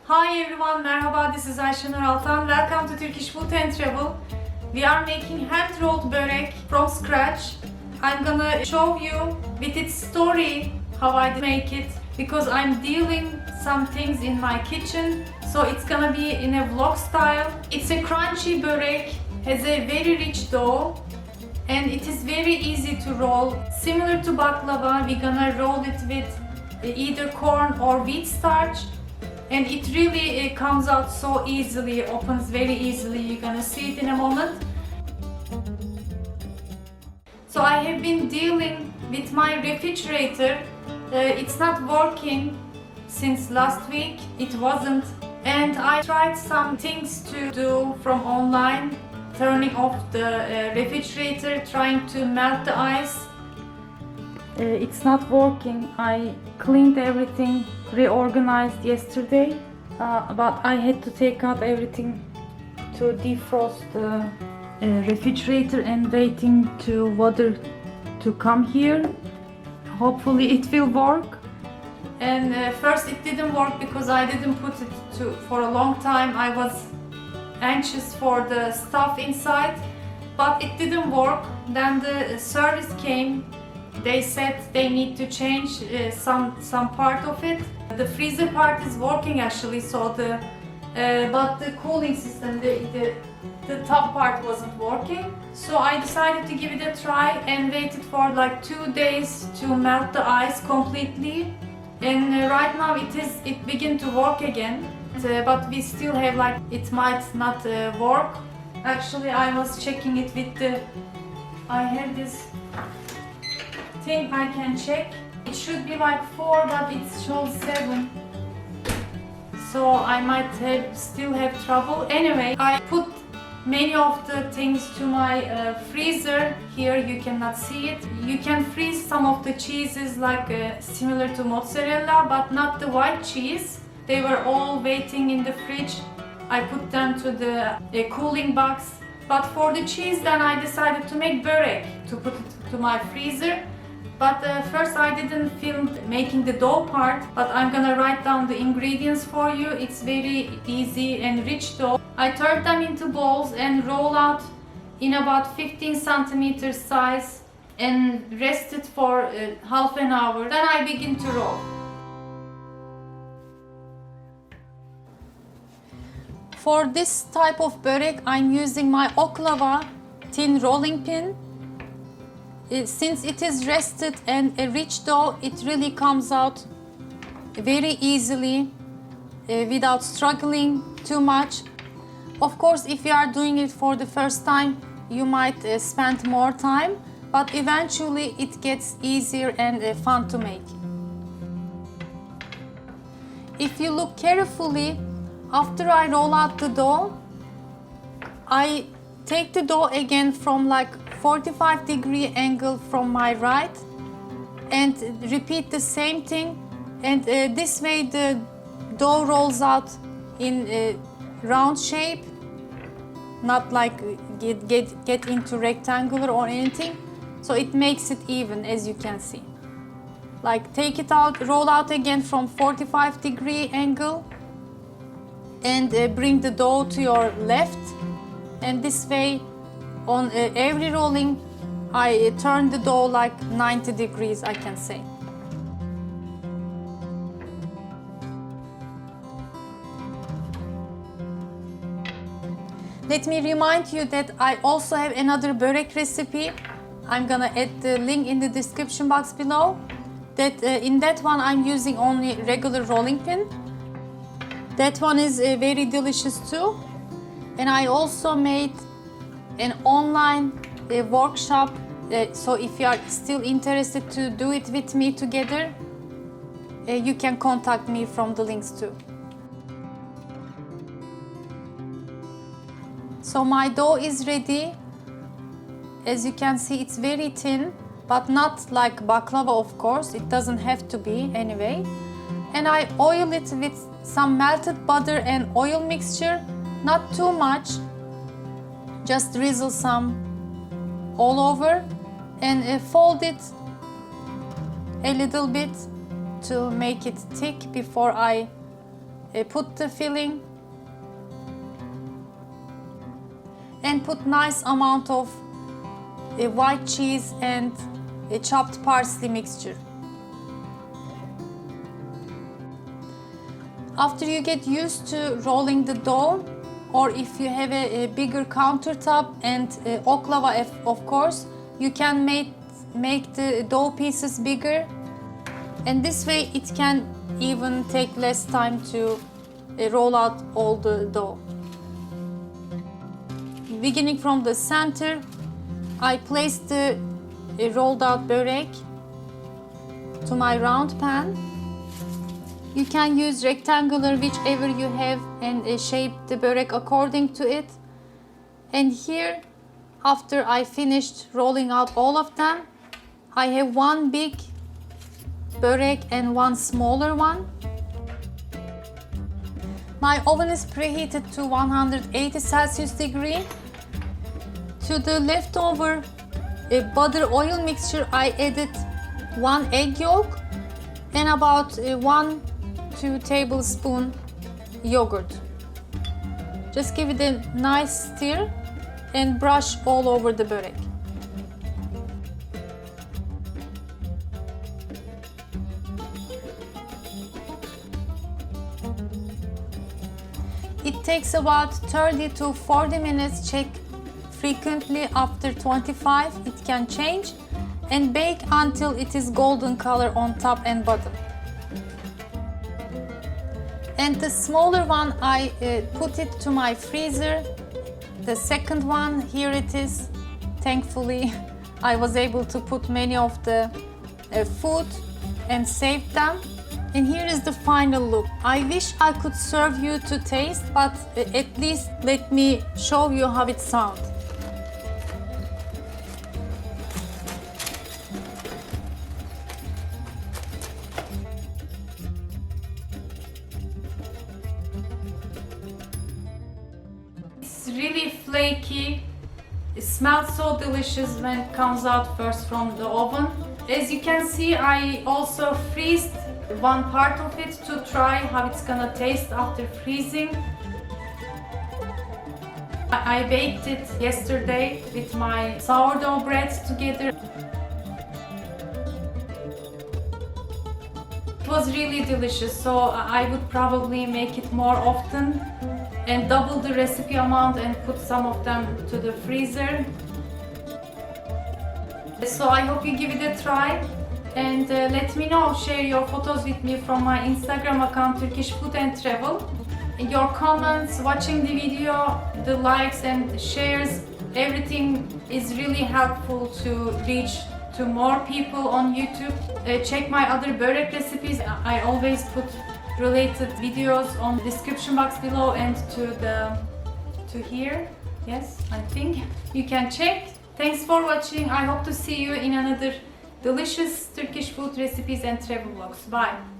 Hi everyone, merhaba, this is Ayşenur Altan. Welcome to Turkish Food and Travel. We are making hand-rolled börek from scratch. I'm gonna show you with its story how I make it because I'm dealing some things in my kitchen. So it's gonna be in a vlog style. It's a crunchy börek, has a very rich dough and it is very easy to roll. Similar to baklava, we're gonna roll it with either corn or wheat starch. And it really comes out so easily, opens very easily. You're gonna see it in a moment. So I have been dealing with my refrigerator. It's not working since last week. It wasn't. And I tried some things to do from online, turning off the refrigerator, trying to melt the ice. It's not working. I cleaned everything, reorganized yesterday, but I had to take out everything to defrost the refrigerator and waiting to water to come here. Hopefully it will work. And first it didn't work because I didn't put it for a long time. I was anxious for the stuff inside, but it didn't work. Then the service came. They said they need to change some part of it. The freezer part is working actually, so but the cooling system, the top part wasn't working. So I decided to give it a try and waited for like 2 days to melt the ice completely. And right now it began to work again, but we still have like it might not work. Actually, I was checking it with I have this thing I can check. It should be like 4, but it shows 7. So I might still have trouble. Anyway, I put many of the things to my freezer. Here you cannot see it. You can freeze some of the cheeses like similar to mozzarella, but not the white cheese. They were all waiting in the fridge. I put them to the cooling box. But for the cheese, then I decided to make börek to put it to my freezer. But first I didn't film making the dough part, but I'm gonna write down the ingredients for you. It's very easy and rich dough. I turned them into balls and roll out in about 15 centimeters size and rest it for half an hour. Then I begin to roll. For this type of börek, I'm using my oklava thin rolling pin. Since it is rested and a rich dough, it really comes out very easily without struggling too much. Of course, if you are doing it for the first time, you might spend more time, but eventually it gets easier and fun to make. If you look carefully, after I roll out the dough, I take the dough again from like 45-degree angle from my right and repeat the same thing, and this way the dough rolls out in a round shape, not like get into rectangular or anything, so it makes it even, as you can see. Like take it out, roll out again from 45-degree angle and bring the dough to your left, and this way on every rolling I turn the dough like 90 degrees, I can say. Let me remind you that I also have another börek recipe. I'm gonna add the link in the description box below. In that one I'm using only regular rolling pin. That one is very delicious too. And I also made an online workshop, so if you are still interested to do it with me together, you can contact me from the links too. So my dough is ready. As you can see, it's very thin, but not like baklava, of course. It doesn't have to be anyway. And I oil it with some melted butter and oil mixture, not too much. Just drizzle some all over and fold it a little bit to make it thick before I put the filling and put nice amount of white cheese and chopped parsley mixture. After you get used to rolling the dough, or if you have a bigger countertop and oklava, of course, you can make the dough pieces bigger, and this way it can even take less time to roll out all the dough. Beginning from the center, I place the rolled out börek to my round pan. You can use rectangular, whichever you have, and shape the börek according to it. And here, after I finished rolling out all of them, I have one big börek and one smaller one. My oven is preheated to 180 Celsius degree. To the leftover butter oil mixture, I added 1 egg yolk and about 1-2 tablespoons yogurt. Just give it a nice stir and brush all over the börek. It takes about 30 to 40 minutes. Check frequently. After 25 it can change, and bake until it is golden color on top and bottom. And the smaller one, I put it to my freezer. The second one, here it is. Thankfully I was able to put many of the food and save them. And here is the final look. I wish I could serve you to taste, but at least let me show you how it sounds. It's really flaky. It smells so delicious when it comes out first from the oven. As you can see, I also freezed one part of it to try how it's gonna taste after freezing. I baked it yesterday with my sourdough bread together. It was really delicious, so I would probably make it more often and double the recipe amount and put some of them to the freezer. So I hope you give it a try. And let me know, share your photos with me from my Instagram account, Turkish Food and Travel. Your comments, watching the video, the likes and shares, everything is really helpful to reach to more people on YouTube. Check my other börek recipes. I always put related videos on the description box below and to here. Yes, I think you can check. Thanks for watching. I hope to see you in another delicious Turkish food recipes and travel vlogs. Bye!